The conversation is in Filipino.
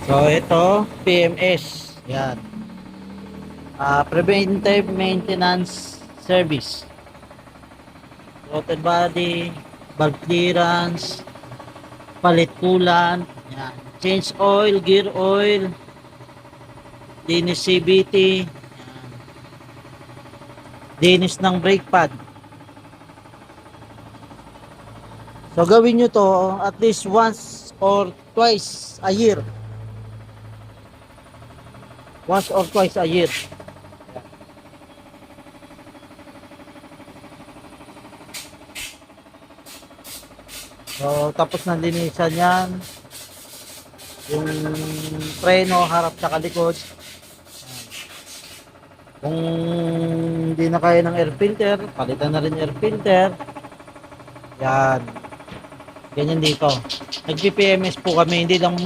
So ito, PMS. Yan. Preventive Maintenance Service. Throttle body, valve clearance, palit coolant, yan. Change oil, gear oil, linis CVT, yan. Linis ng brake pad. So gawin nyo to at least once or twice a year. Once or twice a year. So tapos na linisan yan. Yung preno harap sa kalikod. Kung hindi na kaya ng air filter, palitan na rin air filter. Yan. Ganyan dito. Nag-PPMS po kami, hindi lang